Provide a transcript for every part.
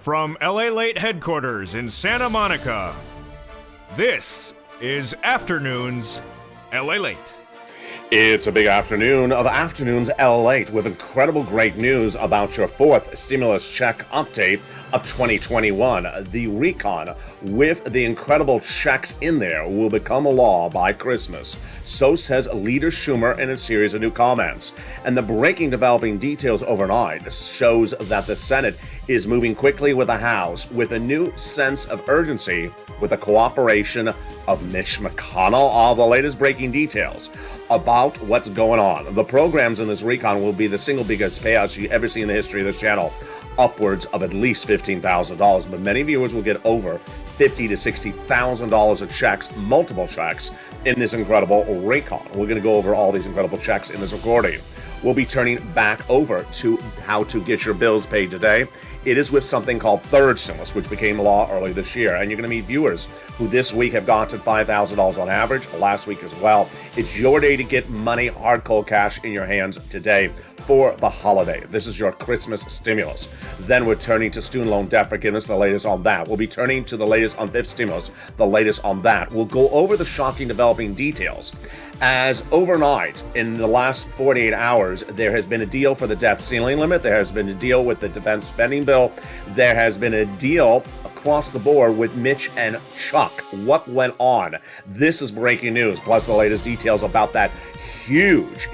From LALATE headquarters in Santa Monica, this is Afternoons LALATE. It's a big afternoon of Afternoons LALATE with incredible great news about your fourth stimulus check update of 2021. The recon with the incredible checks in there will become a law by Christmas. So says Leader Schumer in a series of new comments. And the breaking developing details overnight shows that the Senate is moving quickly with the House with a new sense of urgency with the cooperation of Mitch McConnell. All the latest breaking details about what's going on. The programs in this recon will be the single biggest payouts you ever see in the history of this channel, upwards of at least $15,000, but many viewers will get over $50,000 to $60,000 of checks, multiple checks, in this incredible recon. We're going to go over all these incredible checks in this recording. We'll be turning back over to how to get your bills paid today. It is with something called third stimulus, which became law early this year. And you're going to meet viewers who this week have gotten $5,000 on average, last week as well. It's your day to get money, hard cold cash in your hands today for the holiday. This is your Christmas stimulus. Then we're turning to student loan debt forgiveness, the latest on that. We'll be turning to the latest on fifth stimulus, the latest on that. We'll go over the shocking developing details. As overnight, in the last 48 hours, there has been a deal for the debt ceiling limit. There has been a deal with the defense spending bill. There has been a deal across the board with Mitch and Chuck. What went on? This is breaking news, plus the latest details about that huge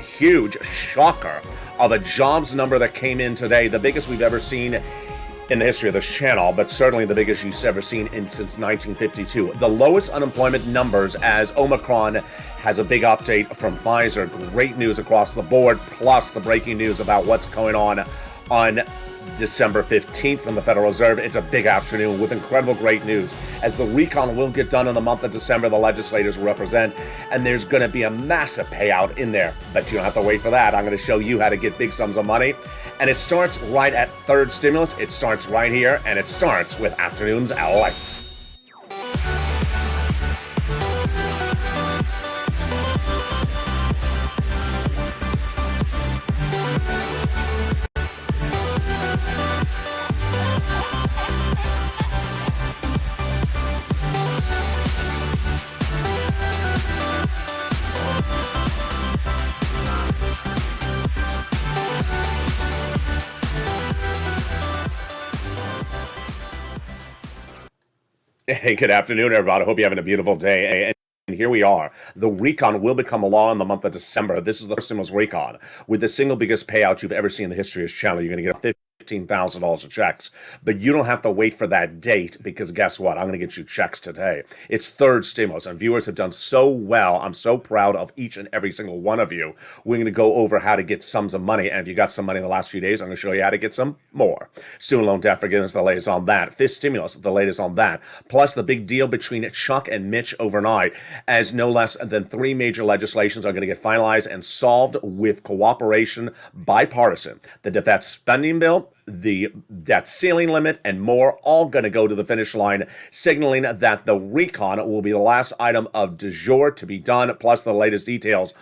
shocker of a jobs number that came in today, the biggest we've ever seen in the history of this channel, but certainly the biggest you've ever seen since 1952. The lowest unemployment numbers as Omicron has a big update from Pfizer. Great news across the board, plus the breaking news about what's going on December 15th from the Federal Reserve. It's a big afternoon with incredible great news as the recon will get done in the month of December. The legislators will represent, and there's going to be a massive payout in there, but you don't have to wait for that. I'm going to show you how to get big sums of money, and it starts right at third stimulus. It starts right here, and it starts with Afternoons LALATE. Hey, good afternoon, everybody. I hope you're having a beautiful day. And here we are. The recon will become a law in the month of December. This is the first stimulus recon with the single biggest payout you've ever seen in the history of this channel. You're going to get $15,000 of checks, but you don't have to wait for that date because guess what? I'm going to get you checks today. It's third stimulus, and viewers have done so well. I'm so proud of each and every single one of you. We're going to go over how to get sums of money, and if you got some money in the last few days, I'm going to show you how to get some more. Student loan debt forgiveness, the latest on that. Fifth stimulus, the latest on that. Plus the big deal between Chuck and Mitch overnight, as no less than three major legislations are going to get finalized and solved with cooperation, bipartisan. The defense spending bill, the debt ceiling limit, and more, all going to go to the finish line, signaling that the recon will be the last item of du jour to be done, plus the latest details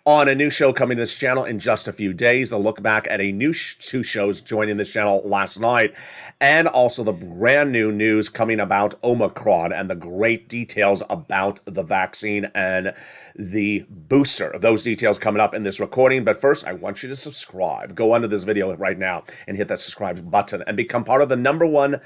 on a new show coming to this channel in just a few days. They'll look back at a new two shows joining this channel last night, and also the brand new news coming about Omicron and the great details about the vaccine and the booster. Those details coming up in this recording. But first, I want you to subscribe. Go under this video right now and hit that subscribe button and become part of the #1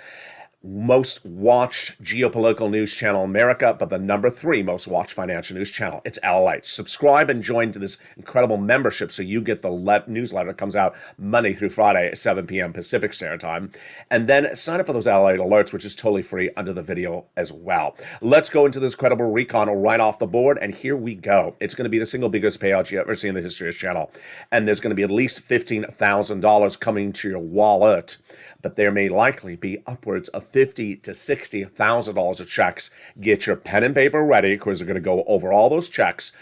most watched geopolitical news channel in America, but the #3 most watched financial news channel. It's LALATE. Subscribe and join to this incredible membership so you get the newsletter that comes out Monday through Friday at 7 p.m. Pacific Standard Time. And then sign up for those LALATE alerts, which is totally free under the video as well. Let's go into this incredible recon right off the board, and here we go. It's going to be the single biggest payout you've ever seen in the history of this channel. And there's going to be at least $15,000 coming to your wallet, but there may likely be upwards of $50,000 to $60,000 of checks. Get your pen and paper ready because we're going to go over all those checks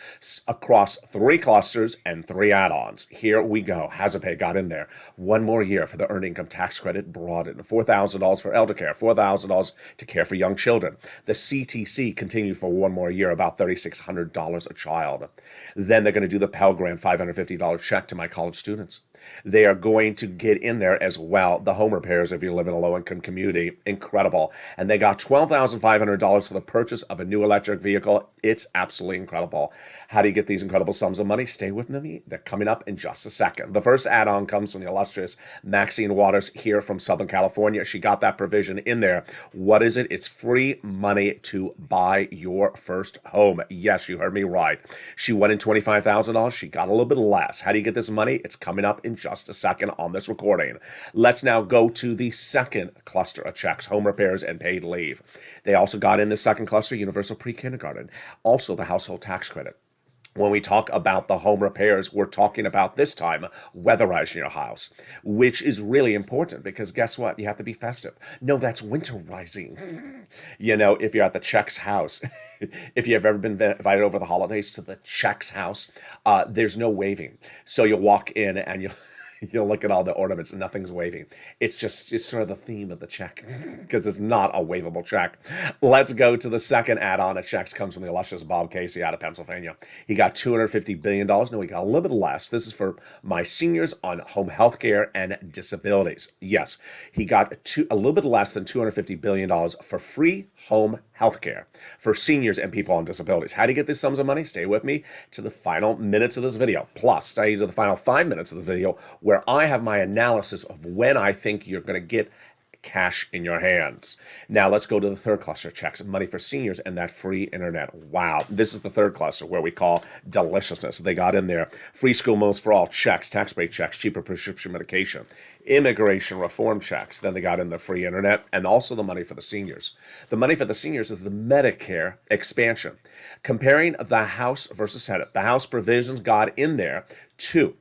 across three clusters and three add-ons. Here we go. HazardPay got in there. One more year for the earned income tax credit broadened. $4,000 for elder care. $4,000 to care for young children. The CTC continued for one more year, about $3,600 a child. Then they're going to do the Pell Grant $550 check to my college students. They are going to get in there as well. The home repairs, if you live in a low-income community, incredible. And they got $12,500 for the purchase of a new electric vehicle. It's absolutely incredible. How do you get these incredible sums of money? Stay with me. They're coming up in just a second. The first add-on comes from the illustrious Maxine Waters here from Southern California. She got that provision in there. What is it? It's free money to buy your first home. Yes, you heard me right. She went in $25,000. She got a little bit less. How do you get this money? It's coming up in just a second on this recording. Let's now go to the second cluster of checks, home repairs and paid leave. They also got in the second cluster, universal pre-kindergarten, also the household tax credit. When we talk about the home repairs, we're talking about this time weatherizing your house, which is really important because guess what? You have to be festive. No, that's winterizing. You know, if you're at the Czech's house, if you've ever been invited over the holidays to the Czech's house, there's no waving. So you'll walk in and you'll look at all the ornaments and nothing's waving. It's sort of the theme of the check because it's not a wavable check. Let's go to the second add-on of checks. Comes from the illustrious Bob Casey out of Pennsylvania. He got $250 billion. No, he got a little bit less. This is for my seniors on home health care and disabilities. Yes, he got a little bit less than $250 billion for free home health care for seniors and people on disabilities. How do you get these sums of money? Stay with me to the final minutes of this video. Plus, stay to the final 5 minutes of the video where I have my analysis of when I think you're going to get cash in your hands. Now let's go to the third cluster checks, money for seniors and that free internet. Wow. This is the third cluster where we call deliciousness. They got in there free school meals for all checks, tax break checks, cheaper prescription medication, immigration reform checks. Then they got in the free internet and also the money for the seniors. The money for the seniors is the Medicare expansion. Comparing the House versus Senate, the House provisions got in there to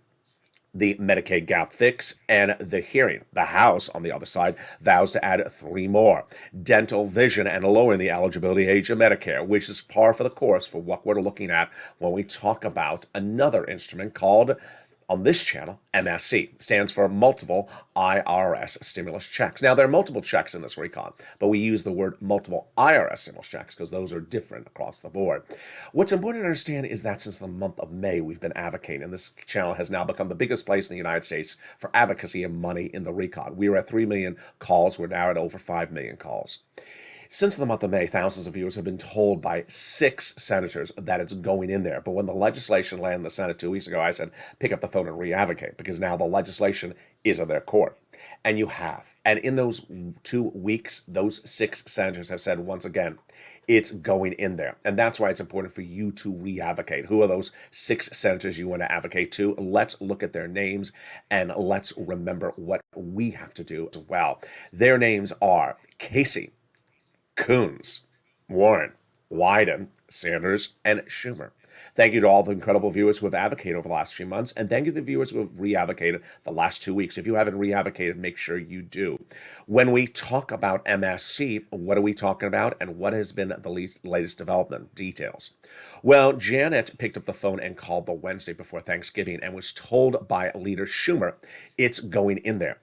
the Medicaid gap fix and the hearing. The House, on the other side, vows to add 3 more. Dental, vision, and lowering the eligibility age of Medicare, which is par for the course for what we're looking at when we talk about another instrument called, on this channel, MSC, stands for multiple IRS stimulus checks. Now, there are multiple checks in this recon, but we use the word multiple IRS stimulus checks because those are different across the board. What's important to understand is that since the month of May, we've been advocating, and this channel has now become the biggest place in the United States for advocacy of money in the recon. We were at 3 million calls. We're now at over 5 million calls. Since the month of May, thousands of viewers have been told by 6 senators that it's going in there. But when the legislation landed in the Senate 2 weeks ago, I said, pick up the phone and re-advocate because now the legislation is in their court. And you have. And in those 2 weeks, those 6 senators have said once again, it's going in there. And that's why it's important for you to re-advocate. Who are those 6 senators you want to advocate to? Let's look at their names and let's remember what we have to do as well. Their names are Casey, Coons, Warren, Wyden, Sanders, and Schumer. Thank you to all the incredible viewers who have advocated over the last few months, and thank you to the viewers who have re-advocated the last 2 weeks. If you haven't re-advocated, make sure you do. When we talk about MSC, what are we talking about, and what has been the latest development details? Well, Janet picked up the phone and called the Wednesday before Thanksgiving and was told by Leader Schumer it's going in there.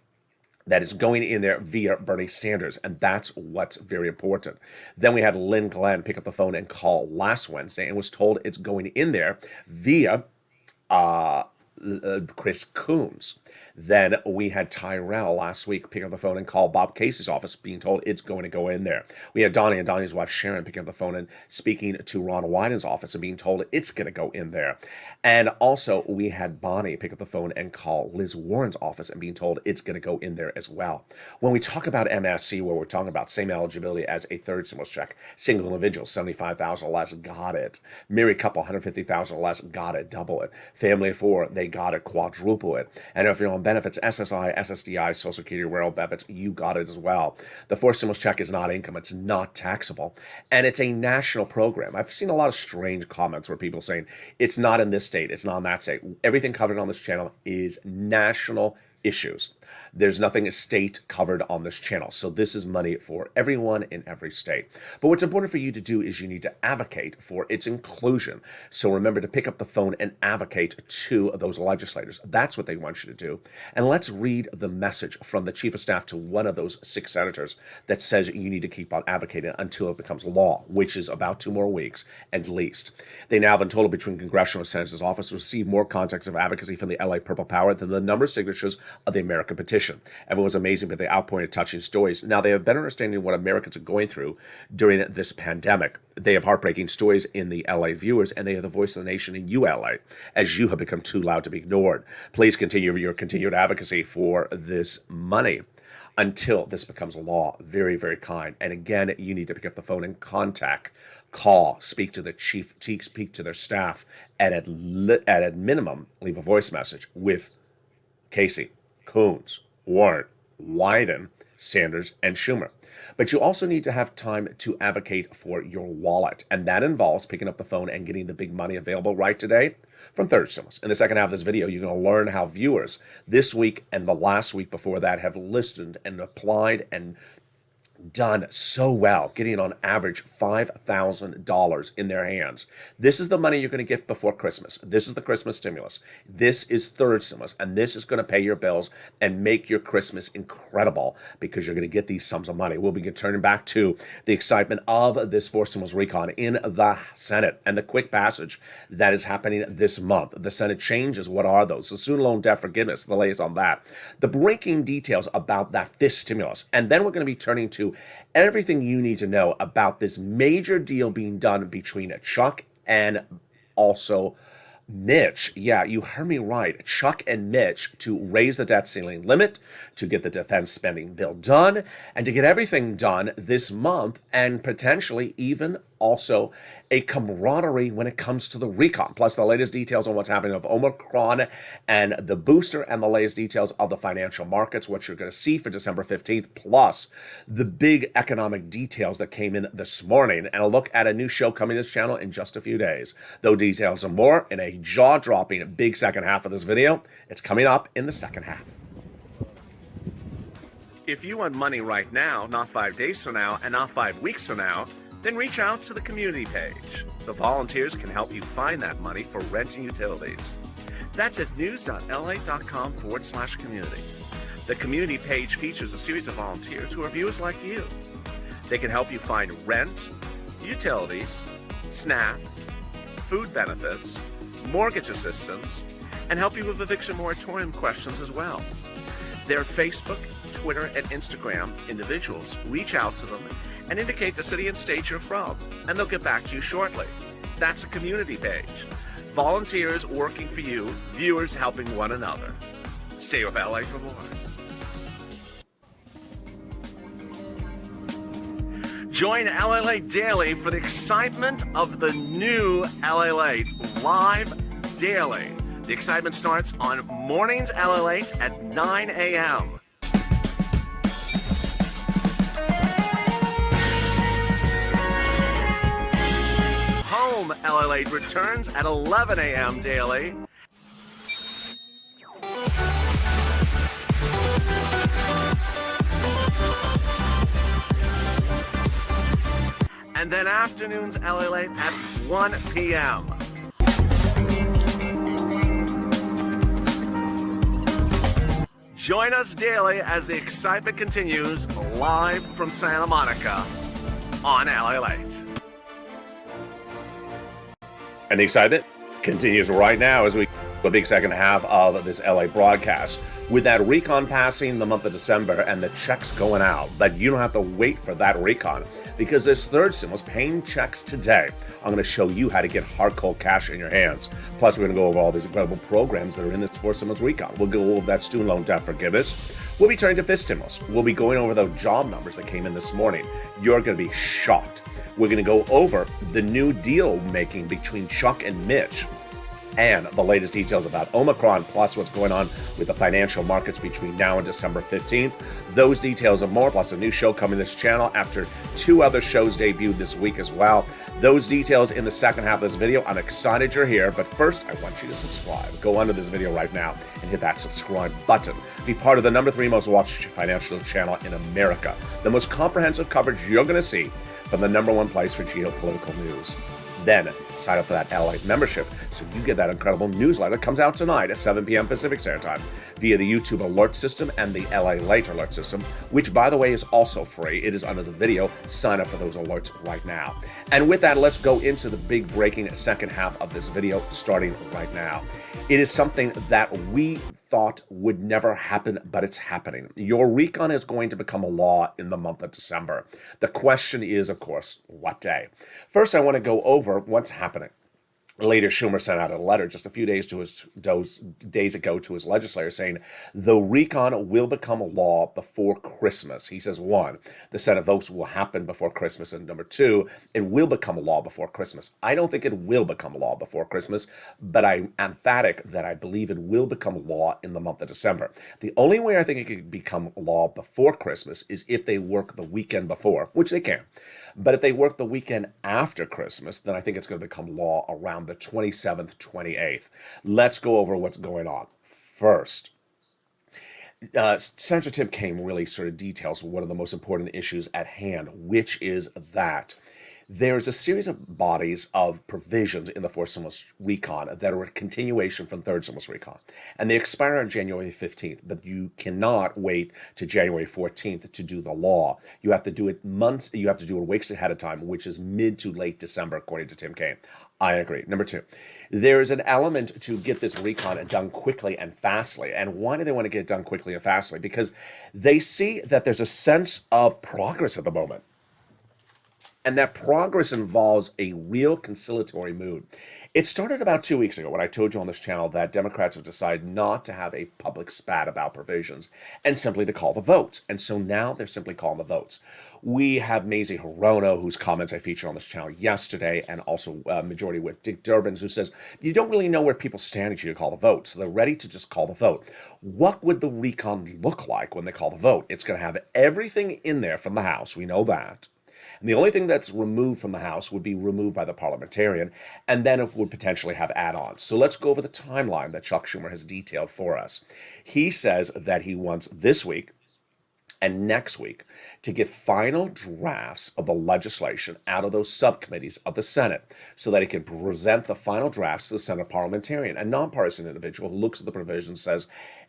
That is going in there via Bernie Sanders, and that's what's very important. Then we had Lynn Glenn pick up the phone and call last Wednesday and was told it's going in there via Chris Coons. Then we had Tyrell last week pick up the phone and call Bob Casey's office, being told it's going to go in there. We had Donnie and Donnie's wife Sharon picking up the phone and speaking to Ron Wyden's office and being told it's going to go in there. And also we had Bonnie pick up the phone and call Liz Warren's office and being told it's going to go in there as well. When we talk about MSC, where we're talking about same eligibility as a third stimulus check, single individual, $75,000 or less, got it. Married couple, $150,000 or less, got it, double it. Family of 4, they got it, quadruple it. And if you're on benefits, SSI, SSDI, Social Security, rural benefits, you got it as well. The fourth stimulus check is not income. It's not taxable. And it's a national program. I've seen a lot of strange comments where people saying it's not in this state, it's not in that state. Everything covered on this channel is national issues. There's nothing state covered on this channel. So this is money for everyone in every state. But what's important for you to do is you need to advocate for its inclusion. So remember to pick up the phone and advocate to those legislators. That's what they want you to do. And let's read the message from the chief of staff to one of those 6 senators that says you need to keep on advocating until it becomes law, which is about 2 more weeks at least. They now have in total between congressional and senators' office received more contacts of advocacy from the LA Purple Power than the number of signatures of the American petition. Everyone's amazing with the outpouring of touching stories. Now they have a better understanding of what Americans are going through during this pandemic. They have heartbreaking stories in the LA viewers, and they have the voice of the nation in ULA, as you have become too loud to be ignored. Please continue your continued advocacy for this money until this becomes a law. Very, very kind. And again, you need to pick up the phone and call, speak to the chief, speak to their staff, and at minimum, leave a voice message with Casey, Coons, Warren, Wyden, Sanders, and Schumer. But you also need to have time to advocate for your wallet, and that involves picking up the phone and getting the big money available right today from third stimulus. In the second half of this video, you're going to learn how viewers this week and the last week before that have listened and applied and done so well, getting on average $5,000 in their hands. This is the money you're going to get before Christmas. This is the Christmas stimulus. This is third stimulus, and this is going to pay your bills and make your Christmas incredible because you're going to get these sums of money. We'll be turning back to the excitement of this fourth stimulus recon in the Senate and the quick passage that is happening this month. The Senate changes. What are those? The student loan debt forgiveness, the latest on that. The breaking details about that fifth stimulus. And then we're going to be turning to everything you need to know about this major deal being done between Chuck and also Mitch. Yeah, you heard me right. Chuck and Mitch to raise the debt ceiling limit, to get the defense spending bill done, and to get everything done this month, and potentially even also a camaraderie when it comes to the recon, plus the latest details on what's happening with Omicron and the booster, and the latest details of the financial markets, what you're going to see for December 15th, plus the big economic details that came in this morning, and a look at a new show coming to this channel in just a few days. Those details and more in a jaw-dropping big second half of this video. It's coming up in the second half. If you want money right now, not 5 days from now, and not 5 weeks from now, then reach out to the community page. The volunteers can help you find that money for rent and utilities. That's at news.lalate.com/community. The community page features a series of volunteers who are viewers like you. They can help you find rent, utilities, SNAP, food benefits, mortgage assistance, and help you with eviction moratorium questions as well. Their Facebook, Twitter, and Instagram individuals reach out to them and indicate the city and state you're from, and they'll get back to you shortly. That's a community page. Volunteers working for you, viewers helping one another. Stay with LA for more. Join LALATE Daily for the excitement of the new LALATE live daily. The excitement starts on mornings LALATE at 9 a.m. Home LALATE returns at 11 a.m. daily. And then afternoons LALATE at 1 p.m. Join us daily as the excitement continues live from Santa Monica on LALATE. And the excitement continues right now as we the big second half of this LA broadcast. With that recon passing the month of December and the checks going out, that you don't have to wait for that recon because this third stimulus paying checks today. I'm going to show you how to get hard cold cash in your hands. Plus, we're going to go over all these incredible programs that are in this fourth stimulus recon. We'll go over that student loan debt forgiveness. We'll be turning to fifth stimulus. We'll be going over those job numbers that came in this morning. You're going to be shocked. We're going to go over the new deal making between Chuck and Mitch. and the latest details about Omicron, plus what's going on with the financial markets between now and December 15th. Those details and more, plus a new show coming to this channel after 2 other shows debuted this week as well. Those details in the second half of this video. I'm excited you're here, but first I want you to subscribe. Go under this video right now and hit that subscribe button. Be part of the #3 most watched financial channel in America. The most comprehensive coverage you're going to see from the #1 place for geopolitical news. Then sign up for that LALATE membership so you get that incredible newsletter that comes out tonight at 7 p.m. Pacific Standard Time via the YouTube alert system and the LALATE alert system, which, by the way, is also free. It is under the video. Sign up for those alerts right now. And with that, let's go into the big breaking second half of this video starting right now. It is something that we thought would never happen, but it's happening. Your recon is going to become a law in the month of December. The question is, of course, what day? First, I want to go over what's happening. Later, Schumer sent out a letter just a few days ago to his legislators saying the recon will become a law before Christmas. He says, 1, the Senate votes will happen before Christmas, and number 2, it will become a law before Christmas. I don't think it will become a law before Christmas, but I'm emphatic that I believe it will become a law in the month of December. The only way I think it could become a law before Christmas is if they work the weekend before, which they can. But if they work the weekend after Christmas, then I think it's going to become law around the 27th, 28th. Let's go over what's going on. First, Senator Tim Kaine really sort of details one of the most important issues at hand, which is that there's a series of bodies of provisions in the fourth stimulus recon that are a continuation from third stimulus recon. And they expire on January 15th, but you cannot wait to January 14th to do the law. You have to do it weeks ahead of time, which is mid to late December, according to Tim Kaine. I agree. Number 2, there is an element to get this recon done quickly and fastly. And why do they want to get it done quickly and fastly? Because they see that there's a sense of progress at the moment. And that progress involves a real conciliatory mood. It started about 2 weeks ago when I told you on this channel that Democrats have decided not to have a public spat about provisions and simply to call the votes. And so now they're simply calling the votes. We have Mazie Hirono, whose comments I featured on this channel yesterday, and also Majority Whip Dick Durbin, who says, you don't really know where people stand until you call the vote. So they're ready to just call the vote. What would the recon look like when they call the vote? It's going to have everything in there from the House. We know that. And the only thing that's removed from the House would be removed by the parliamentarian, and then it would potentially have add-ons. So let's go over the timeline that Chuck Schumer has detailed for us. He says that he wants this week and next week to get final drafts of the legislation out of those subcommittees of the Senate so that he can present the final drafts to the Senate parliamentarian, a nonpartisan individual who looks at the provision and says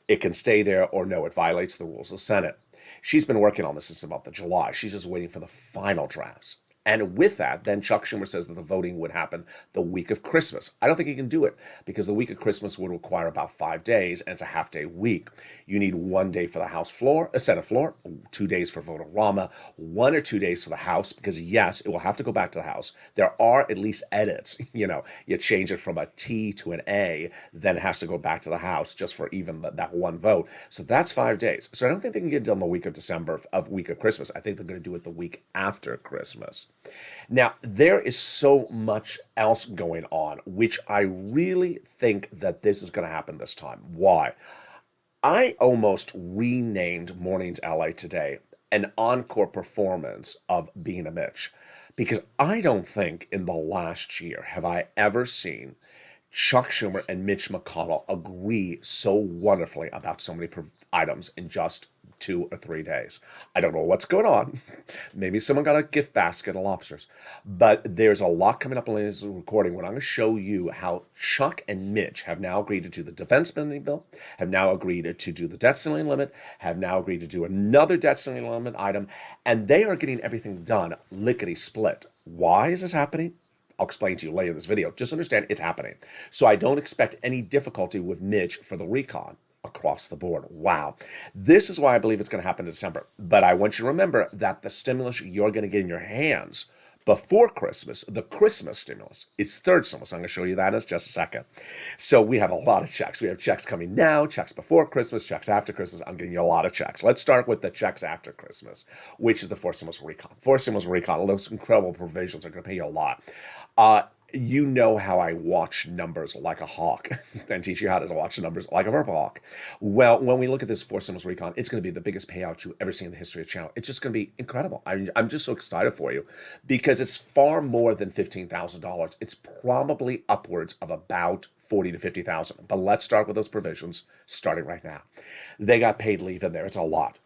it can stay there or no, it violates the rules of the Senate. She's been working on this since the month of July. She's just waiting for the final drafts. And with that, then Chuck Schumer says that the voting would happen the week of Christmas. I don't think he can do it because the week of Christmas would require about 5 days, and it's a half-day week. You need 1 day for the House floor, Senate floor, 2 days for vote-a-rama, 1 or 2 days for the House, because yes, it will have to go back to the House. There are at least edits. You change it from a T to an A, then it has to go back to the House just for even that one vote. So that's 5 days. So I don't think they can get it done the week of December, week of Christmas. I think they're going to do it the week after Christmas. Now, there is so much else going on, which I really think that this is going to happen this time. Why? I almost renamed Mornings LA today an encore performance of Being a Mitch, because I don't think in the last year have I ever seen Chuck Schumer and Mitch McConnell agree so wonderfully about so many items in just 2 or 3 days. I don't know what's going on. Maybe someone got a gift basket of lobsters. But there's a lot coming up in this recording when I'm going to show you how Chuck and Mitch have now agreed to do the defense spending bill, have now agreed to do the debt ceiling limit, have now agreed to do another debt ceiling limit item, and they are getting everything done lickety-split. Why is this happening? I'll explain to you later in this video. Just understand it's happening. So I don't expect any difficulty with Mitch for the recon across the board. Wow. This is why I believe it's going to happen in December. But I want you to remember that the stimulus you're going to get in your hands before Christmas, the Christmas stimulus, it's third stimulus. I'm going to show you that in just a second. So we have a lot of checks. We have checks coming now, checks before Christmas, checks after Christmas. I'm getting you a lot of checks. Let's start with the checks after Christmas, which is the fourth stimulus recon. Fourth stimulus recon, those incredible provisions are going to pay you a lot. You know how I watch numbers like a hawk and teach you how to watch numbers like a purple hawk. Well, when we look at this four stimulus recon, it's going to be the biggest payout you ever see in the history of the channel. It's just going to be incredible. I'm just so excited for you because it's far more than $15,000. It's probably upwards of about 40 to 50,000. But let's start with those provisions starting right now. They got paid leave in there. It's a lot.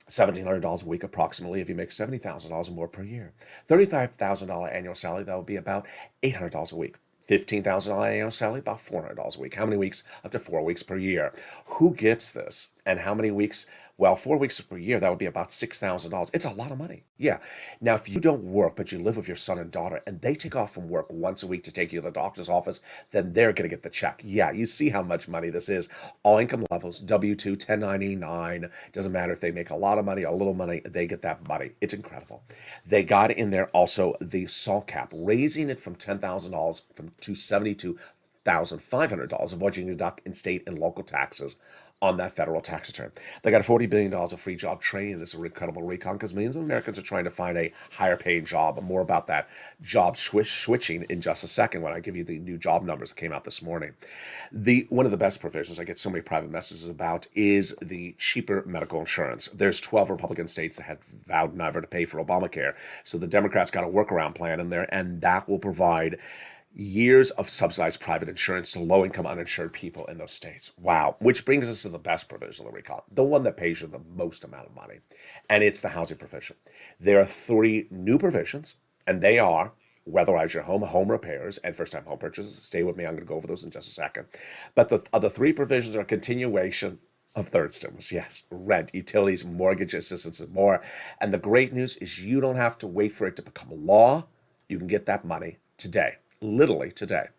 $1,700 a week approximately if you make $70,000 more per year. $35,000 annual salary, that would be about $800 a week. $15,000 annual salary, about $400 a week. How many weeks? Up to 4 weeks per year. Who gets this? And how many weeks? Well, 4 weeks per year, that would be about $6,000. It's a lot of money. Yeah. Now, if you don't work, but you live with your son and daughter, and they take off from work once a week to take you to the doctor's office, then they're going to get the check. Yeah, you see how much money this is. All income levels, W-2, 1099, doesn't matter if they make a lot of money or a little money, they get that money. It's incredible. They got in there also the SALT cap, raising it from $10,000 to $72,500 of what you can deduct in state and local taxes on that federal tax return. They got $40 billion of free job training. This is an incredible recon because millions of Americans are trying to find a higher paying job. More about that job switching in just a second when I give you the new job numbers that came out this morning. One of the best provisions I get so many private messages about is the cheaper medical insurance. There's 12 Republican states that had vowed never to pay for Obamacare. So the Democrats got a workaround plan in there, and that will provide years of subsidized private insurance to low-income uninsured people in those states. Wow. Which brings us to the best provision of the recall, the one that pays you the most amount of money, and it's the housing provision. There are 3 new provisions, and they are weatherize your home repairs, and first-time home purchases. Stay with me. I'm going to go over those in just a second. But the other 3 provisions are a continuation of third stimulus. Yes, rent, utilities, mortgage assistance, and more. And the great news is you don't have to wait for it to become a law. You can get that money today. Literally today.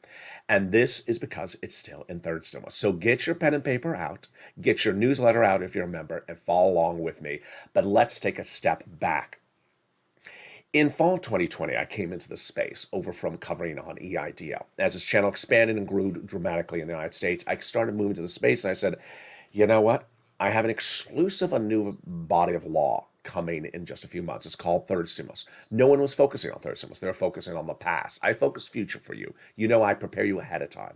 And this is because it's still in third stimulus. So get your pen and paper out, get your newsletter out if you're a member, and follow along with me. But let's take a step back. In fall of 2020, I came into this space over from covering on EIDL. As this channel expanded and grew dramatically in the United States, I started moving to the space and I said, you know what? I have an exclusive, a new body of law coming in just a few months. It's called third stimulus. No one was focusing on third stimulus. They were focusing on the past. I focus future for you. You know, I prepare you ahead of time.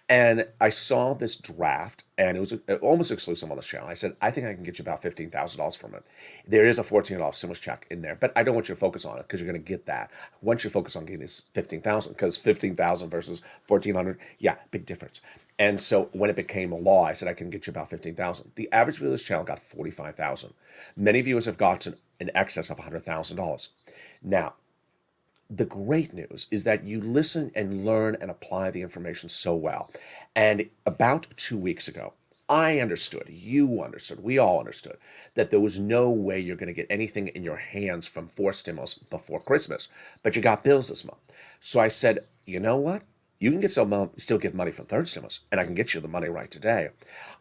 And I saw this draft, and it was almost exclusive on this channel. I said, I think I can get you about $15,000 from it. There is a $14 stimulus check in there, but I don't want you to focus on it because you're going to get that. I want you to focus on getting this $15,000 because $15,000 versus $1,400, yeah, big difference. And so when it became a law, I said, I can get you about $15,000. The average viewer of this channel got $45,000. Many viewers have gotten in excess of $100,000. Now, the great news is that you listen and learn and apply the information so well. And about 2 weeks ago, I understood, you understood, we all understood that there was no way you're going to get anything in your hands from fourth stimulus before Christmas, but you got bills this month. So I said, you know what? You can still get money from third stimulus, and I can get you the money right today.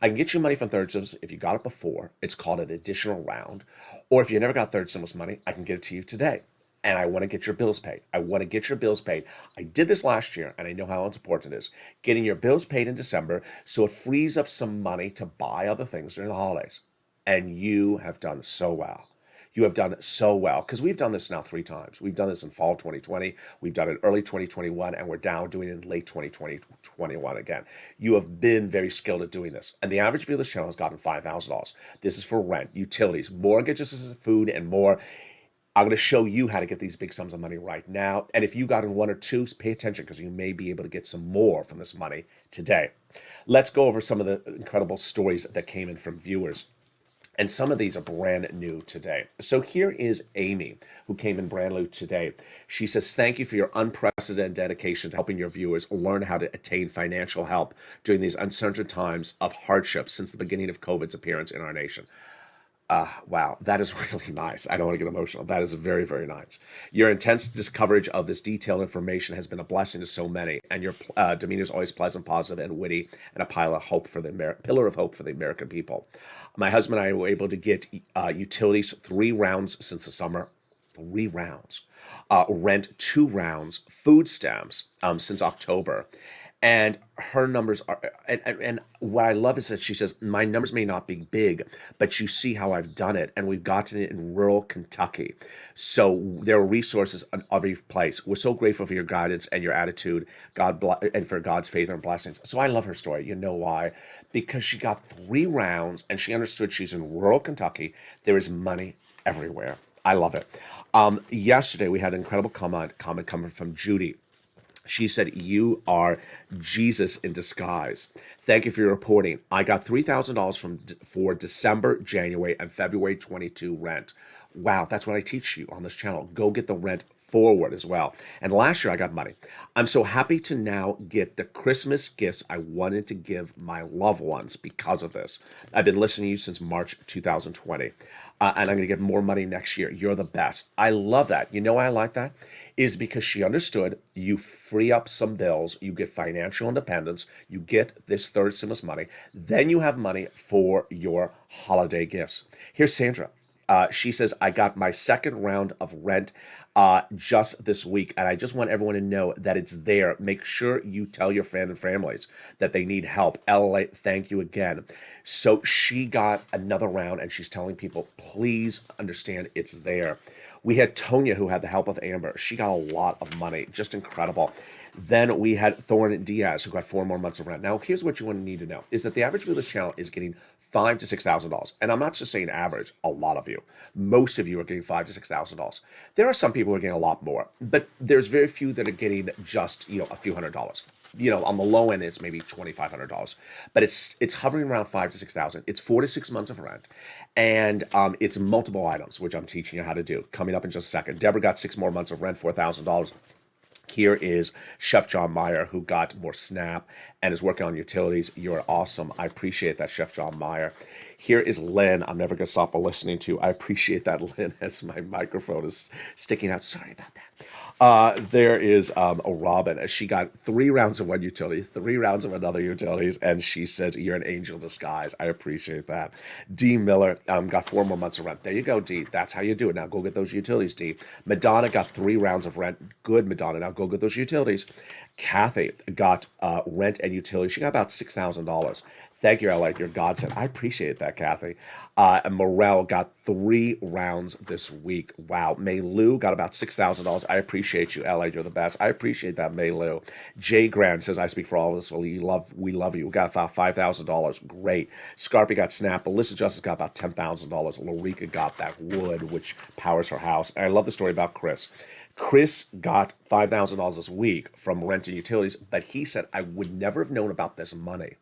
I can get you money from third stimulus if you got it before. It's called an additional round. Or if you never got third stimulus money, I can get it to you today. And I want to get your bills paid. I want to get your bills paid. I did this last year, and I know how important it is. Getting your bills paid in December, so it frees up some money to buy other things during the holidays. And you have done so well. You have done so well because we've done this now 3 times. We've done this in fall 2020, we've done it early 2021, and we're now doing it in late 2021 again. You have been very skilled at doing this. And the average viewer of this channel has gotten $5,000. This is for rent, utilities, mortgages, food, and more. I'm going to show you how to get these big sums of money right now. And if you got in 1 or 2, pay attention because you may be able to get some more from this money today. Let's go over some of the incredible stories that came in from viewers. And some of these are brand new today. So here is Amy, who came in brand new today. She says, thank you for your unprecedented dedication to helping your viewers learn how to attain financial help during these uncertain times of hardship since the beginning of COVID's appearance in our nation. Wow, that is really nice. I don't want to get emotional. That is very, very nice. Your intense coverage of this detailed information has been a blessing to so many, and your demeanor is always pleasant, positive, and witty, and a pillar of hope for the American people. My husband and I were able to get utilities 3 rounds since the summer. 3 rounds. Rent 2 rounds. Food stamps since October. And her numbers are, and what I love is that she says, my numbers may not be big, but you see how I've done it. And we've gotten it in rural Kentucky. So there are resources in every place. We're so grateful for your guidance and your attitude, and for God's favor and blessings. So I love her story. You know why? Because she got 3 rounds and she understood she's in rural Kentucky. There is money everywhere. I love it. Yesterday we had an incredible comment coming from Judy. She said, you are Jesus in disguise. Thank you for your reporting. I got $3,000 for December, January, and February 22 rent. Wow, that's what I teach you on this channel. Go get the rent forward as well. And last year I got money. I'm so happy to now get the Christmas gifts I wanted to give my loved ones because of this. I've been listening to you since March 2020. And I'm going to get more money next year. You're the best. I love that. You know why I like that? Is because she understood you free up some bills, you get financial independence, you get this third stimulus money, then you have money for your holiday gifts. Here's Sandra. She says, I got my second round of rent just this week, and I just want everyone to know that it's there. Make sure you tell your friends and families that they need help. LA, thank you again. So she got another round, and she's telling people, please understand it's there. We had Tonya, who had the help of Amber. She got a lot of money, just incredible. Then we had Thorne Diaz, who got 4 more months of rent. Now, here's what you want to need to know, is that the average viewer of this channel is getting $5,000 to $6,000. And I'm not just saying average, a lot of you. Most of you are getting $5,000 to $6,000. There are some people who are getting a lot more, but there's very few that are getting just, a few $100s. On the low end, it's maybe $2,500, but it's hovering around $5,000 to $6,000. It's 4 to 6 months of rent, and it's multiple items, which I'm teaching you how to do. Coming up in just a second. Deborah got 6 more months of rent, $4,000. Here is Chef John Meyer, who got more SNAP and is working on utilities. You're awesome. I appreciate that, Chef John Meyer. Here is Lynn. I'm never going to stop listening to. I appreciate that, Lynn, as my microphone is sticking out. Sorry about that. There is a Robin. She got 3 rounds of one utility, 3 rounds of another utilities, and she says, you're an angel in disguise. I appreciate that. D. Miller got 4 more months of rent. There you go, D. That's how you do it. Now go get those utilities, D. Madonna got 3 rounds of rent. Good, Madonna. Now go get those utilities. Kathy got rent and utilities. She got about $6,000. Thank you, LA. Your godsend. I appreciate that, Kathy. And Morel got 3 rounds this week. Wow. May Lou got about $6,000. I appreciate you, LA. You're the best. I appreciate that, May Lou. Jay Grant says, I speak for all of us. We love you. We got about $5,000. Great. Scarpy got Snap. Alyssa Justice got about $10,000. Lorica got that wood, which powers her house. And I love the story about Chris. Chris got $5,000 this week from rent and utilities, but he said, I would never have known about this money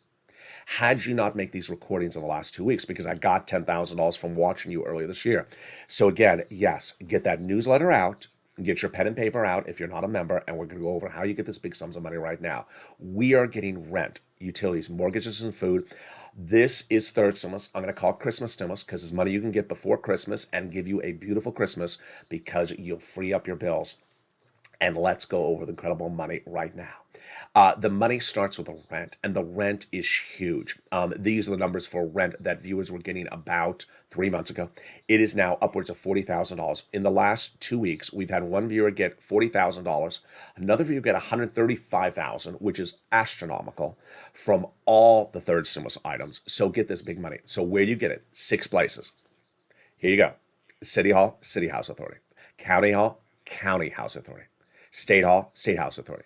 had you not make these recordings in the last 2 weeks, because I got $10,000 from watching you earlier this year. So again, yes, get that newsletter out, get your pen and paper out if you're not a member, and we're going to go over how you get this big sums of money right now. We are getting rent, utilities, mortgages, and food. This is third stimulus. I'm going to call it Christmas stimulus because it's money you can get before Christmas and give you a beautiful Christmas because you'll free up your bills. And let's go over the incredible money right now. The money starts with the rent, and the rent is huge. These are the numbers for rent that viewers were getting about 3 months ago. It is now upwards of $40,000. In the last 2 weeks, we've had one viewer get $40,000, another viewer get $135,000, which is astronomical, from all the third stimulus items. So get this big money. So where do you get it? 6 places. Here you go. City Hall, City House Authority. County Hall, County House Authority. State Hall, State House Authority.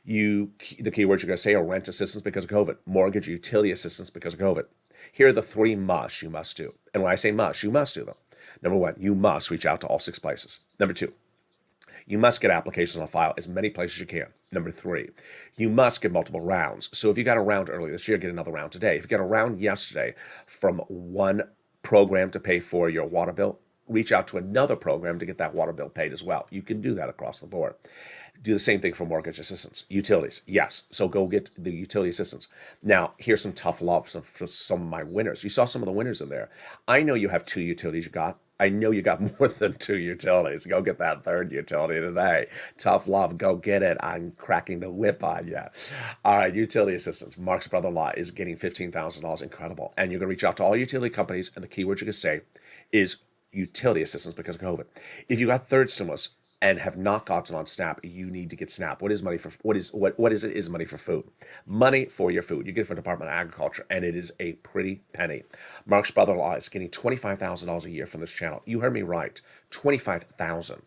The keywords you're going to say are rent assistance because of COVID, mortgage, utility assistance because of COVID. Here are the 3 musts you must do. And when I say must, you must do them. Number 1, you must reach out to all 6 places. Number 2, you must get applications on file as many places as you can. Number 3, you must get multiple rounds. So if you got a round earlier this year, get another round today. If you got a round yesterday from one program to pay for your water bill, reach out to another program to get that water bill paid as well. You can do that across the board. Do the same thing for mortgage assistance. Utilities, yes. So go get the utility assistance. Now, here's some tough love for some of my winners. You saw some of the winners in there. I know you have 2 utilities you got. I know you got more than 2 utilities. Go get that 3rd utility today. Tough love. Go get it. I'm cracking the whip on you. All right, utility assistance. Mark's brother-in-law is getting $15,000. Incredible. And you're going to reach out to all utility companies, and the keyword you're going to say is utility assistance because of COVID. If you got third stimulus, and have not gotten on Snap, you need to get Snap. What is money for? What is it? Is money for food? Money for your food. You get it from the Department of Agriculture, and it is a pretty penny. Mark's brother-in-law is getting $25,000 a year from this channel. You heard me right, $25,000.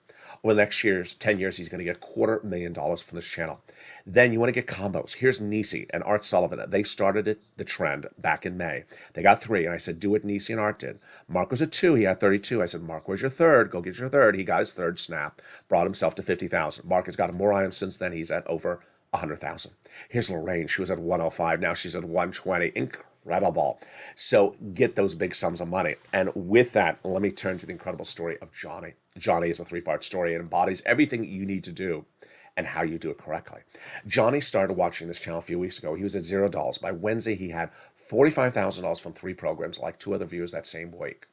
Over the next 10 years, he's going to get $250,000 from this channel. Then you want to get combos. Here's Nisi and Art Sullivan. They started the trend back in May. They got 3, and I said, do what Nisi and Art did. Mark was at 2. He had 32. I said, Mark, where's your third? Go get your third. He got his third Snap, brought himself to 50,000. Mark has gotten more items since then. He's at over 100,000. Here's Lorraine. She was at 105. Now she's at 120. Incredible. So get those big sums of money. And with that, let me turn to the incredible story of Johnny. Johnny is a 3-part story. It embodies everything you need to do and how you do it correctly. Johnny started watching this channel a few weeks ago. He was at $0. By Wednesday, he had $45,000 from 3 programs, like 2 other viewers that same week.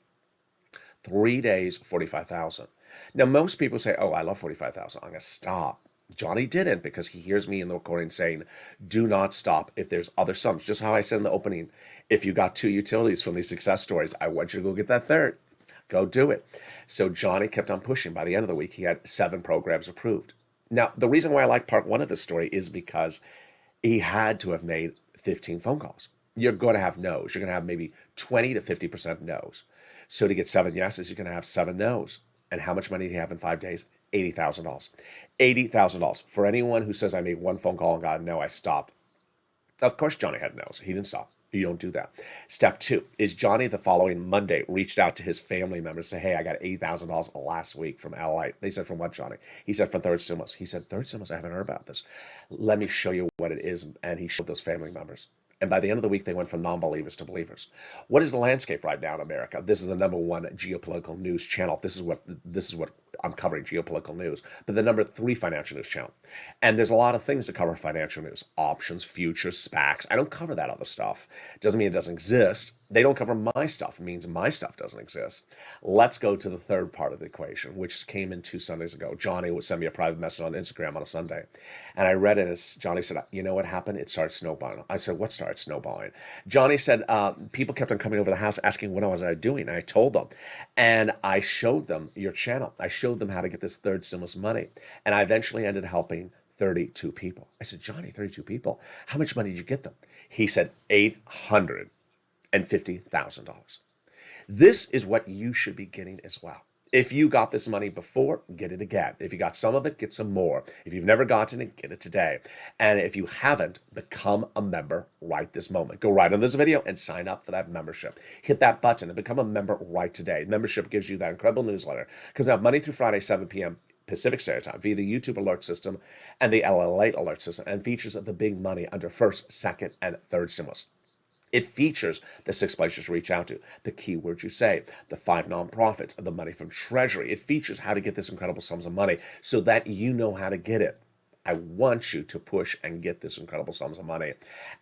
3 days, $45,000. Now, most people say, oh, I love $45,000. I'm going to stop. Johnny didn't, because he hears me in the recording saying, do not stop if there's other sums. Just how I said in the opening, if you got 2 utilities from these success stories, I want you to go get that third. Go do it. So Johnny kept on pushing. By the end of the week, he had 7 programs approved. Now, the reason why I like part 1 of this story is because he had to have made 15 phone calls. You're going to have no's. You're going to have maybe 20 to 50% no's. So to get 7 yeses, you're going to have 7 no's. And how much money do you have in 5 days? $80,000. $80,000. For anyone who says I made 1 phone call and got a no, I stopped. Of course, Johnny had no's. He didn't stop. You don't do that. Step 2 is Johnny the following Monday reached out to his family members and said, hey, I got $80,000 last week from LALATE. They said, from what, Johnny? He said, from Third Stimulus. He said, Third Stimulus? I haven't heard about this. Let me show you what it is. And he showed those family members. And by the end of the week, they went from non-believers to believers. What is the landscape right now in America? This is the #1 geopolitical news channel. This is what I'm covering, geopolitical news. But the #3 financial news channel. And there's a lot of things to cover financial news. Options, futures, SPACs. I don't cover that other stuff. Doesn't mean it doesn't exist. They don't cover my stuff. It means my stuff doesn't exist. Let's go to the third part of the equation, which came in 2 Sundays ago. Johnny would send me a private message on Instagram on a Sunday. And I read it as Johnny said, you know what happened? It started snowballing. I said, what started snowballing? Johnny said, people kept on coming over the house asking what was I doing. And I told them. And I showed them your channel. I showed them how to get this third stimulus money. And I eventually ended up helping 32 people. I said, Johnny, 32 people? How much money did you get them? He said, $850,000. This is what you should be getting as well. If you got this money before, get it again. If you got some of it, get some more. If you've never gotten it, get it today. And if you haven't, become a member right this moment. Go right on this video and sign up for that membership. Hit that button and become a member right today. Membership gives you that incredible newsletter. Comes out Monday through Friday, 7 p.m. Pacific Standard Time via the YouTube alert system and the LALATE alert system, and features the big money under first, second, and third stimulus. It features the 6 places to reach out to, the keywords you say, the 5 nonprofits, the money from Treasury. It features how to get this incredible sums of money so that you know how to get it. I want you to push and get this incredible sums of money.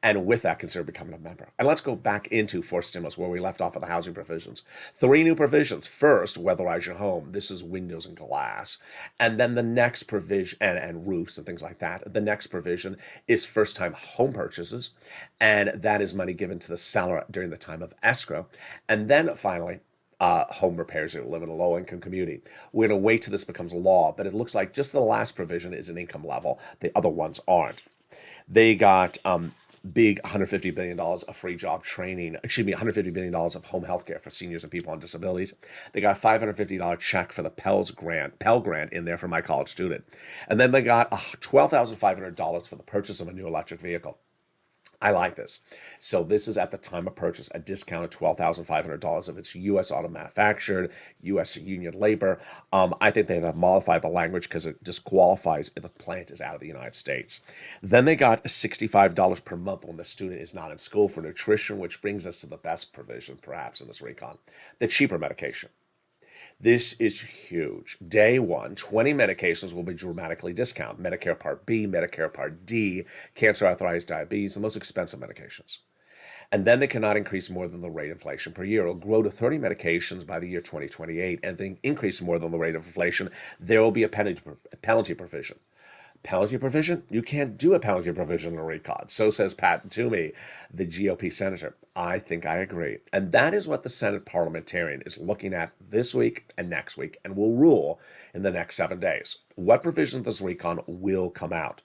And with that, consider becoming a member. And let's go back into fourth stimulus where we left off of the housing provisions. 3 new provisions. First, weatherize your home. This is windows and glass. And then the next provision, and roofs and things like that. The next provision is first-time home purchases. And that is money given to the seller during the time of escrow. And then finally, home repairs who live in a low-income community. We're going to wait till this becomes law, but it looks like just the last provision is an income level. The other ones aren't. They got big $150 billion of free job training, $150 billion of home health care for seniors and people on disabilities. They got a $550 check for the Pell Grant in there for my college student. And then they got $12,500 for the purchase of a new electric vehicle. I like this. So this is at the time of purchase, a discount of $12,500 if it's U.S. auto manufactured, U.S. union labor. I think they have modified the language because it disqualifies if the plant is out of the United States. Then they got $65 per month when the student is not in school for nutrition, which brings us to the best provision perhaps in this recon, the cheaper medication. This is huge. Day 1, 20 medications will be dramatically discounted. Medicare Part B, Medicare Part D, cancer, arthritis, diabetes, the most expensive medications. And then they cannot increase more than the rate of inflation per year. It will grow to 30 medications by the year 2028, and then increase more than the rate of inflation. There will be a penalty provision. Penalty provision? You can't do a penalty provision in a recon. So says Pat Toomey, the GOP senator. I think I agree. And that is what the Senate parliamentarian is looking at this week and next week and will rule in the next 7 days. What provisions of this recon will come out?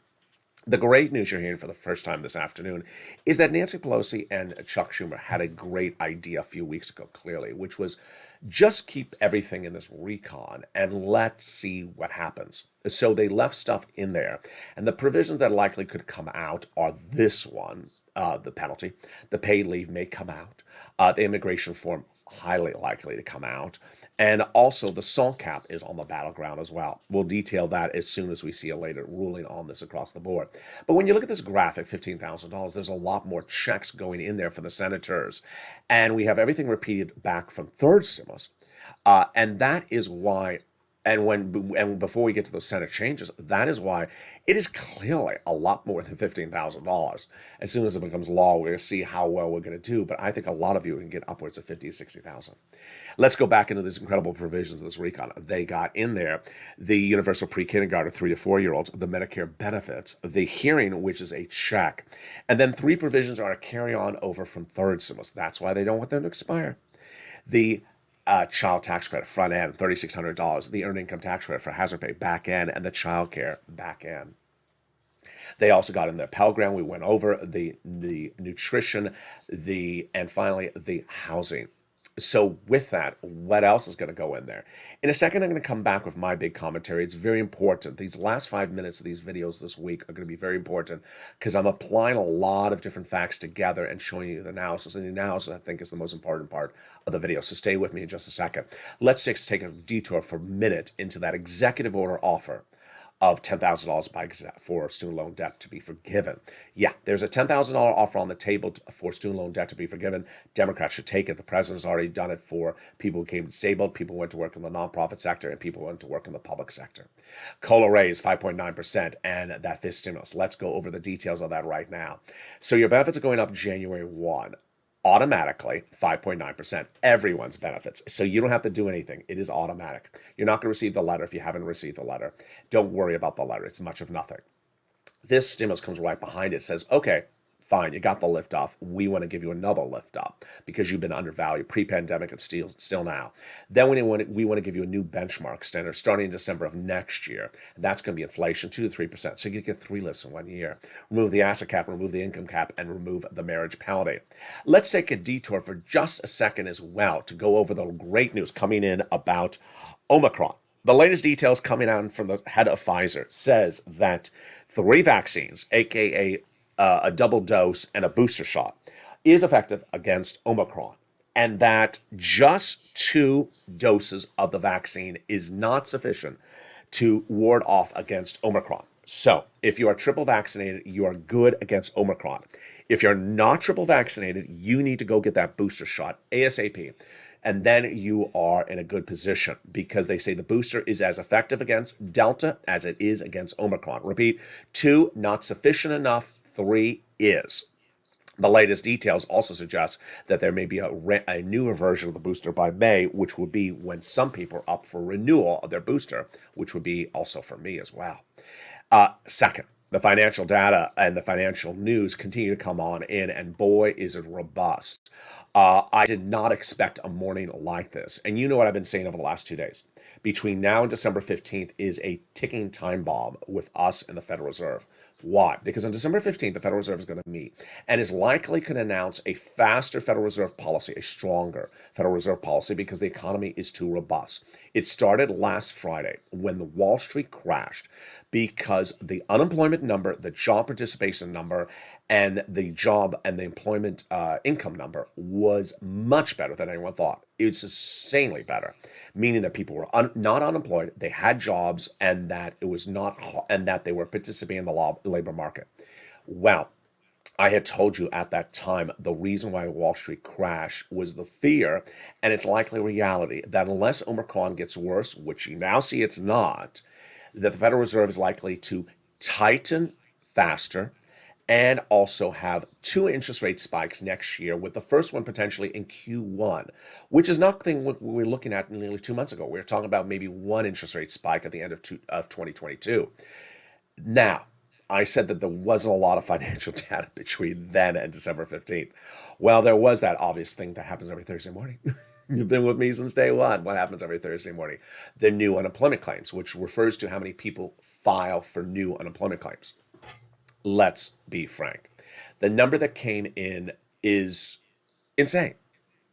The great news you're hearing for the first time this afternoon is that Nancy Pelosi and Chuck Schumer had a great idea a few weeks ago, clearly, which was just keep everything in this recon and let's see what happens. So they left stuff in there. And the provisions that likely could come out are this one, the penalty. The paid leave may come out. The immigration reform, highly likely to come out. And also the salt cap is on the battleground as well. We'll detail that as soon as we see a later ruling on this across the board. But when you look at this graphic, $15,000, there's a lot more checks going in there for the senators. And we have everything repeated back from third stimulus. And that is why, and before we get to those Senate changes, that is why it is clearly a lot more than $15,000. As soon as it becomes law, we're going to see how well we're going to do. But I think a lot of you can get upwards of 50 to 60,000. Let's go back into these incredible provisions of this recon. They got in there the universal pre-kindergarten 3 to 4-year-olds, the Medicare benefits, the hearing, which is a check, and then 3 provisions are a carry-on over from third stimulus. That's why they don't want them to expire. The child tax credit front end, $3,600, the earned income tax credit for hazard pay back end, and the child care back end. They also got in their Pell Grant. We went over the nutrition, and finally the housing. So with that, what else is going to go in there? In a second, I'm going to come back with my big commentary. It's very important. These last 5 minutes of these videos this week are going to be very important because I'm applying a lot of different facts together and showing you the analysis. And the analysis, I think, is the most important part of the video. So stay with me in just a second. Let's just take a detour for a minute into that executive order offer of $10,000 for student loan debt to be forgiven. Yeah, there's a $10,000 offer on the table for student loan debt to be forgiven. Democrats should take it. The president's already done it for people who came disabled, people who went to work in the nonprofit sector, and people who went to work in the public sector. COLA raise 5.9%, and that fifth stimulus. Let's go over the details of that right now. So your benefits are going up January 1. Automatically 5.9%, everyone's benefits. So you don't have to do anything. It is automatic. You're not going to receive the letter if you haven't received the letter. Don't worry about the letter. It's much of nothing. This stimulus comes right behind it. It says, okay, fine, you got the lift off. We want to give you another lift up because you've been undervalued pre-pandemic and still now. Then we want to give you a new benchmark standard starting in December of next year. And that's going to be inflation, 2 to 3%. So you get 3 lifts in 1 year. Remove the asset cap, remove the income cap, and remove the marriage penalty. Let's take a detour for just a second as well to go over the great news coming in about Omicron. The latest details coming out from the head of Pfizer says that 3 vaccines, aka a double dose and a booster shot, is effective against Omicron, and that just 2 doses of the vaccine is not sufficient to ward off against Omicron. So if you are triple vaccinated, you are good against Omicron. If you're not triple vaccinated, you need to go get that booster shot ASAP. And then you are in a good position because they say the booster is as effective against Delta as it is against Omicron. Repeat, 2, not sufficient enough. 3 is. The latest details also suggest that there may be a newer version of the booster by May, which would be when some people are up for renewal of their booster, which would be also for me as well. Second, the financial data and the financial news continue to come on in, and boy, is it robust. I did not expect a morning like this. And you know what I've been saying over the last 2 days. Between now and December 15th is a ticking time bomb with us and the Federal Reserve. Why? Because on December 15th, the Federal Reserve is going to meet and is likely going to announce a faster Federal Reserve policy, a stronger Federal Reserve policy, because the economy is too robust. It started last Friday when the Wall Street crashed because the unemployment number, the job participation number, and the job and the employment income number was much better than anyone thought. It's insanely better, meaning that people were not unemployed, they had jobs, and that it was not, and that they were participating in the labor market. Well, I had told you at that time the reason why Wall Street crashed was the fear, and it's likely reality, that unless Omicron gets worse, which you now see it's not, that the Federal Reserve is likely to tighten faster and also have 2 interest rate spikes next year, with the first one potentially in Q1, which is nothing we were looking at nearly 2 months ago. We were talking about maybe 1 interest rate spike at the end of 2022. Now, I said that there wasn't a lot of financial data between then and December 15th. Well, there was that obvious thing that happens every Thursday morning. You've been with me since day one. What happens every Thursday morning? The new unemployment claims, which refers to how many people file for new unemployment claims. Let's be frank. The number that came in is insane.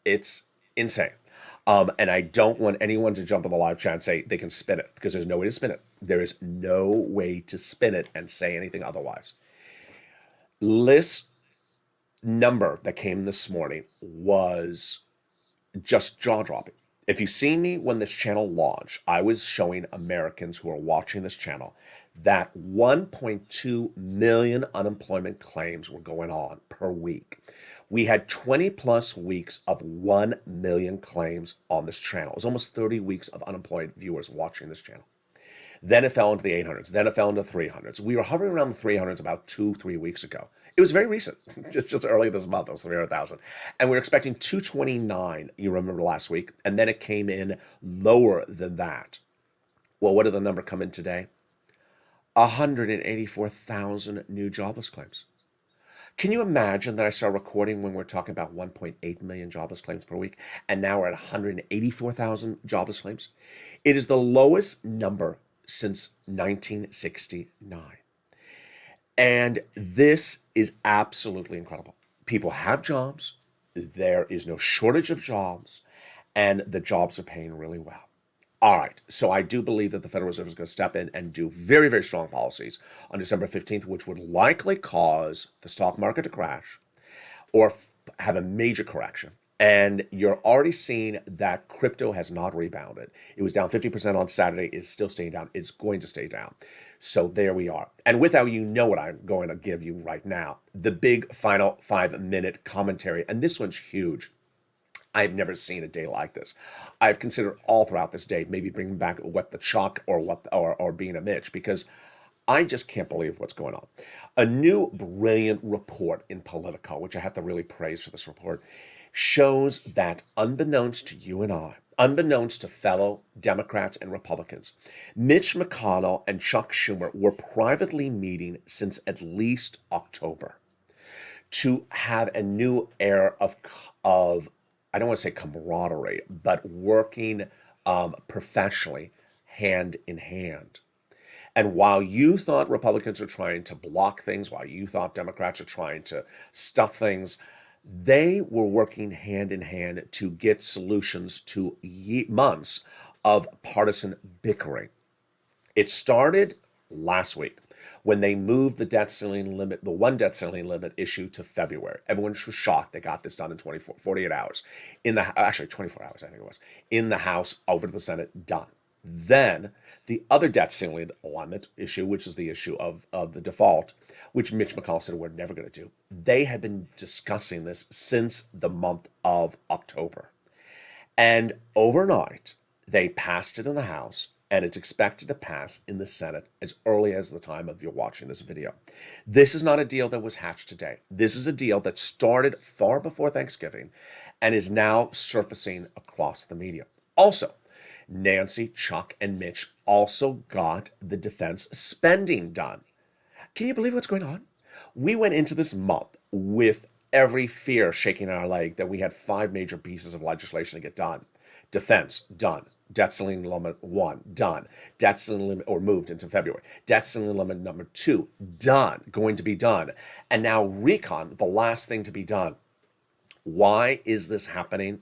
It's insane. And I don't want anyone to jump on the live chat and say they can spin it, because there's no way to spin it. There is no way to spin it and say anything otherwise. This number that came this morning was just jaw dropping. If you've seen me when this channel launched, I was showing Americans who are watching this channel that 1.2 million unemployment claims were going on per week. We had 20 plus weeks of 1 million claims on this channel. It was almost 30 weeks of unemployed viewers watching this channel. Then it fell into the 800s. Then it fell into 300s. We were hovering around the 300s about 2-3 weeks ago. It was very recent, just early this month. It was 300,000. And we were expecting 229, you remember last week. And then it came in lower than that. Well, what did the number come in today? 184,000 new jobless claims. Can you imagine that I started recording when we're talking about 1.8 million jobless claims per week, and now we're at 184,000 jobless claims? It is the lowest number since 1969. And this is absolutely incredible. People have jobs. There is no shortage of jobs, and the jobs are paying really well. All right, so I do believe that the Federal Reserve is going to step in and do very, very strong policies on December 15th, which would likely cause the stock market to crash or have a major correction. And you're already seeing that crypto has not rebounded. It was down 50% on Saturday. It's still staying down. It's going to stay down. So there we are. And with that, you know what I'm going to give you right now. The big final 5-minute commentary. And this one's huge. I've never seen a day like this. I've considered all throughout this day maybe bringing back What the Chalk or being a Mitch, because I just can't believe what's going on. A new brilliant report in Politico, which I have to really praise for this report, shows that unbeknownst to you and I, unbeknownst to fellow Democrats and Republicans, Mitch McConnell and Chuck Schumer were privately meeting since at least October to have a new air of I don't want to say camaraderie, but working professionally, hand in hand. And while you thought Republicans are trying to block things, while you thought Democrats are trying to stuff things, they were working hand in hand to get solutions to months of partisan bickering. It started last week when they moved the debt ceiling limit, the one debt ceiling limit issue, to February. Everyone was shocked. They got this done in 48 hours. Actually 24 hours, I think it was, in the House, over to the Senate, done. Then the other debt ceiling limit issue, which is the issue of the default, which Mitch McConnell said we're never going to do. They had been discussing this since the month of October. And overnight, they passed it in the House, and it's expected to pass in the Senate as early as the time of you're watching this video. This is not a deal that was hatched today. This is a deal that started far before Thanksgiving and is now surfacing across the media. Also, Nancy, Chuck, and Mitch also got the defense spending done. Can you believe what's going on? We went into this month with every fear shaking our leg that we had 5 major pieces of legislation to get done. Defense, done. Debt ceiling limit 1, done. Debt ceiling limit, or moved into February. Debt ceiling limit number 2, done, going to be done. And now recon, the last thing to be done. Why is this happening?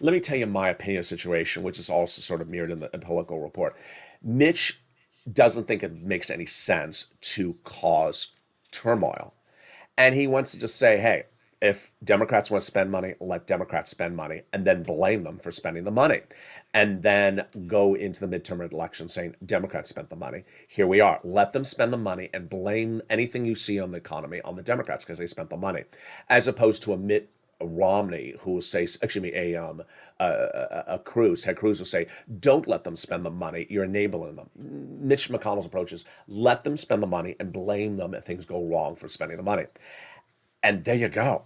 Let me tell you my opinion of the situation, which is also sort of mirrored in the Politico report. Mitch doesn't think it makes any sense to cause turmoil. And he wants to just say, hey, if Democrats want to spend money, let Democrats spend money, and then blame them for spending the money. And then go into the midterm election saying Democrats spent the money. Here we are. Let them spend the money and blame anything you see on the economy on the Democrats because they spent the money. As opposed to a Romney who will say, Ted Cruz will say, don't let them spend the money, you're enabling them. Mitch McConnell's approach is let them spend the money and blame them if things go wrong for spending the money. And there you go.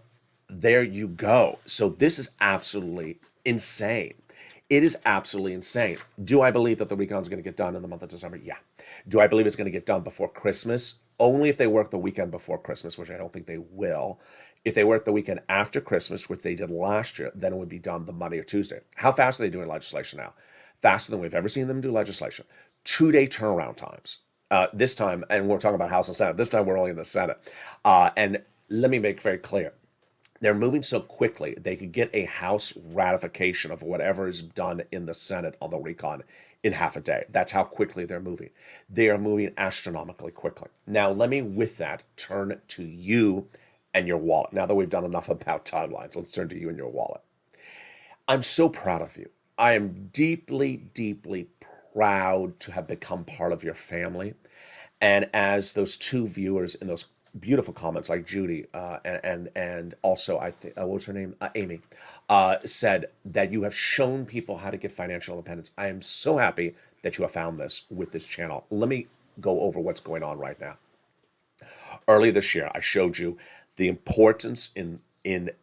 There you go. So this is absolutely insane. It is absolutely insane. Do I believe that the recon's going to get done in the month of December? Yeah. Do I believe it's going to get done before Christmas? Only if they work the weekend before Christmas, which I don't think they will. If they work the weekend after Christmas, which they did last year, then it would be done the Monday or Tuesday. How fast are they doing legislation now? Faster than we've ever seen them do legislation. 2-day turnaround times. This time, and we're talking about House and Senate, this time we're only in the Senate. And let me make very clear, they're moving so quickly, they could get a House ratification of whatever is done in the Senate on the recon in half a day. That's how quickly they're moving. They are moving astronomically quickly. Now, let me, with that, turn to you and your wallet. Now that we've done enough about timelines, let's turn to you and your wallet. I'm so proud of you. I am deeply, deeply proud to have become part of your family. And as those two viewers in those beautiful comments, like Judy and also I think what was her name, Amy, said that you have shown people how to get financial independence. I am so happy that you have found this with this channel. Let me go over what's going on right now. Earlier this year, I showed you the importance in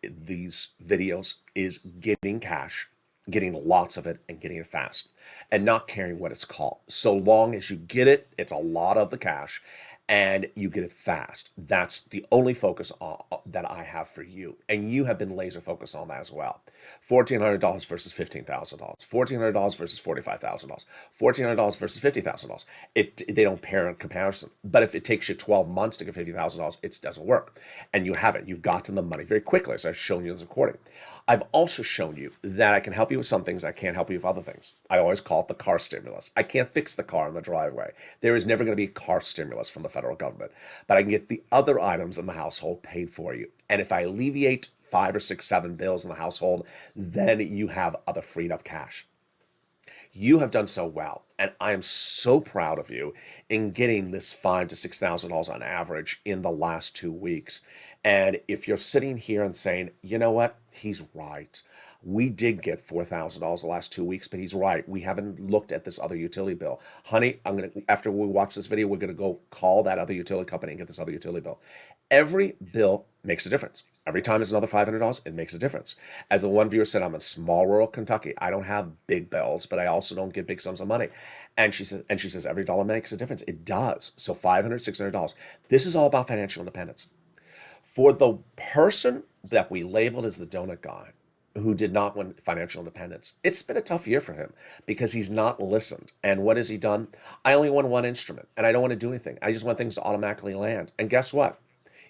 these videos is getting cash, getting lots of it, and getting it fast, and not caring what it's called. So long as you get it, it's a lot of the cash, and you get it fast. That's the only focus that I have for you. And you have been laser focused on that as well. $1,400 versus $15,000. $1,400 versus $45,000. $1,400 versus $50,000. They don't pair in comparison. But if it takes you 12 months to get $50,000, it doesn't work. And you haven't. You've gotten the money very quickly, as I've shown you in this recording. I've also shown you that I can help you with some things. I can't help you with other things. I always call it the car stimulus. I can't fix the car in the driveway. There is never going to be a car stimulus from the federal government. But I can get the other items in the household paid for you. And if I alleviate 5 or 6, 7 bills in the household, then you have other freed up cash. You have done so well, and I am so proud of you in getting this $5,000 to $6,000 on average in the last 2 weeks. And if you're sitting here and saying, you know what, he's right. We did get $4,000 the last 2 weeks, but he's right. We haven't looked at this other utility bill. Honey, after we watch this video, we're gonna go call that other utility company and get this other utility bill. Every bill makes a difference. Every time it's another $500, it makes a difference. As the one viewer said, I'm in small rural Kentucky. I don't have big bills, but I also don't get big sums of money. And she says, every dollar makes a difference. It does. So $500, $600. This is all about financial independence. For the person that we labeled as the donut guy, who did not want financial independence, it's been a tough year for him because he's not listened. And what has he done? I only want one instrument, and I don't want to do anything. I just want things to automatically land. And guess what?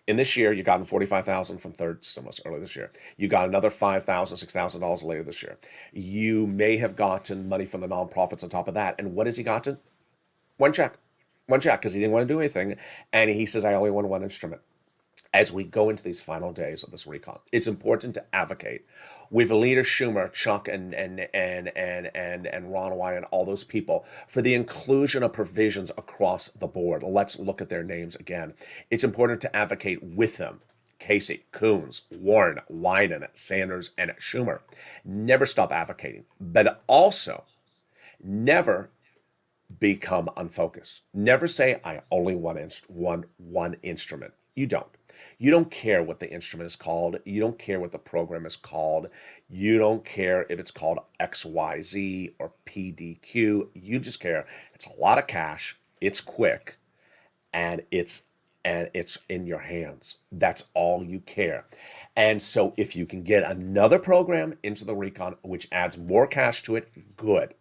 In this year, you gotten $45,000 from third stimulus earlier this year. You got another $5,000, $6,000 later this year. You may have gotten money from the nonprofits on top of that. And what has he gotten? One check, because he didn't want to do anything. And he says, I only want one instrument. As we go into these final days of this recon, it's important to advocate with Leader Schumer, Chuck, and Ron Wyden, and all those people for the inclusion of provisions across the board. Let's look at their names again. It's important to advocate with them. Casey, Coons, Warren, Wyden, Sanders, and Schumer. Never stop advocating, but also never become unfocused. Never say, I only want one instrument. You don't. You don't care what the instrument is called. You don't care what the program is called. You don't care if it's called XYZ or PDQ. You just care it's a lot of cash, it's quick, and it's in your hands. That's all you care. And so if you can get another program into the recon, which adds more cash to it, good.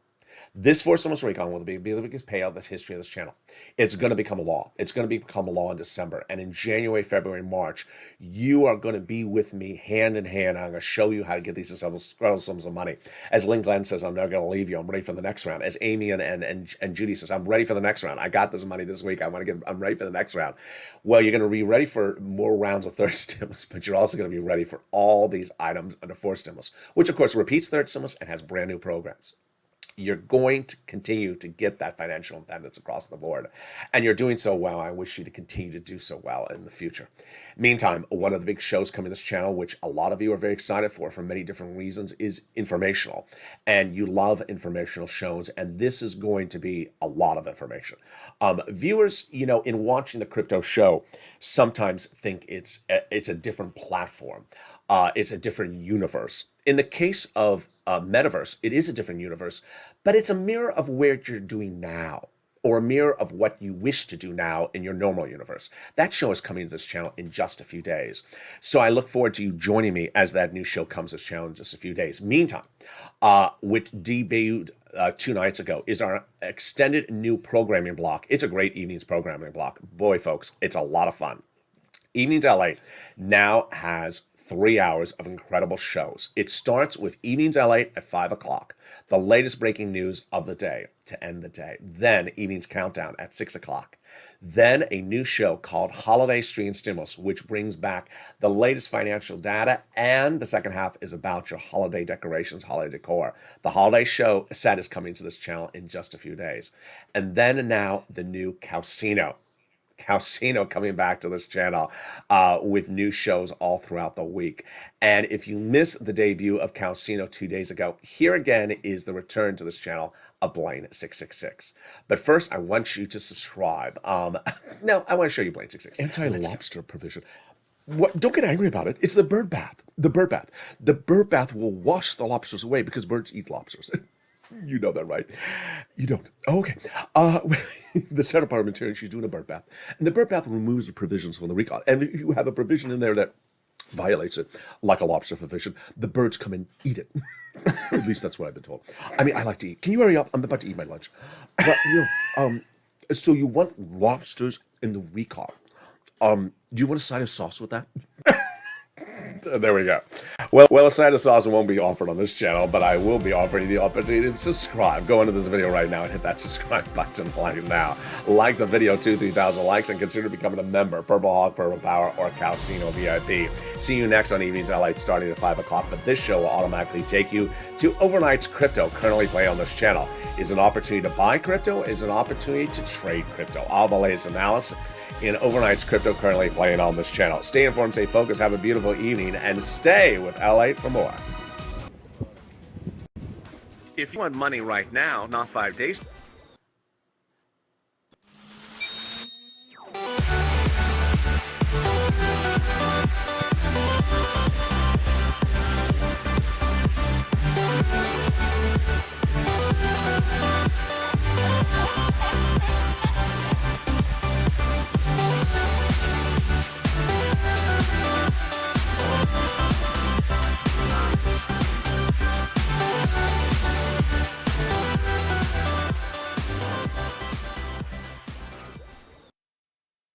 This fourth stimulus recon will be the biggest payout in the history of this channel. It's going to become a law. It's going to become a law in December. And in January, February, March, you are going to be with me hand in hand. I'm going to show you how to get these incredible sums of money. As Lynn Glenn says, I'm never going to leave you. I'm ready for the next round. As Amy and Judy says, I'm ready for the next round. I got this money this week. I'm ready for the next round. Well, you're going to be ready for more rounds of third stimulus, but you're also going to be ready for all these items under fourth stimulus, which of course repeats third stimulus and has brand new programs. You're going to continue to get that financial independence across the board. And you're doing so well. I wish you to continue to do so well in the future. Meantime, one of the big shows coming to this channel, which a lot of you are very excited for many different reasons, is informational. And you love informational shows. And this is going to be a lot of information. Viewers, in watching the crypto show, sometimes think it's a different platform. It's a different universe. In the case of Metaverse, it is a different universe, but it's a mirror of where you're doing now, or a mirror of what you wish to do now in your normal universe. That show is coming to this channel in just a few days. So I look forward to you joining me as that new show comes to this channel in just a few days. Meantime, which debuted 2 nights ago, is our extended new programming block. It's a great evenings programming block. Boy, folks, it's a lot of fun. Evenings LA now has 3 hours of incredible shows. It starts with Evenings LA at 5 o'clock, the latest breaking news of the day to end the day. Then Evenings Countdown at 6 o'clock. Then a new show called Holiday Stream Stimulus, which brings back the latest financial data, and the second half is about your holiday decorations, holiday decor. The holiday show set is coming to this channel in just a few days. And then now the new Calcino coming back to this channel with new shows all throughout the week. And if you missed the debut of Calcino 2 days ago, here again is the return to this channel of Blaine 666. But first, I want you to subscribe. No, I want to show you Blaine 666. Anti-lobster provision. What? Don't get angry about it. It's the bird bath. The bird bath. The bird bath will wash the lobsters away because birds eat lobsters. You know that, right? You don't. Oh, okay. The Senate parliamentarian, she's doing a bird bath. And the bird bath removes the provisions from the recall. And if you have a provision in there that violates it, like a lobster provision, the birds come and eat it. At least that's what I've been told. I mean, I like to eat. Can you hurry up? I'm about to eat my lunch. But, so you want lobsters in the recall. Do you want a side of sauce with that? There we go. Well, a side of sauce won't be offered on this channel, but I will be offering you the opportunity to subscribe. Go into this video right now and hit that subscribe button right now. Like the video, 3,000 likes, and consider becoming a member. Purple Hawk, Purple Power, or Calcino VIP. See you next on Evenings LA starting at 5 o'clock, but this show will automatically take you to Overnight's Crypto, currently playing on this channel. Is an opportunity to buy crypto, is an opportunity to trade crypto. All the latest analysis in Overnight's Crypto, currently playing on this channel. Stay informed, stay focused, have a beautiful evening, and stay with LA for more. If you want money right now, not 5 days...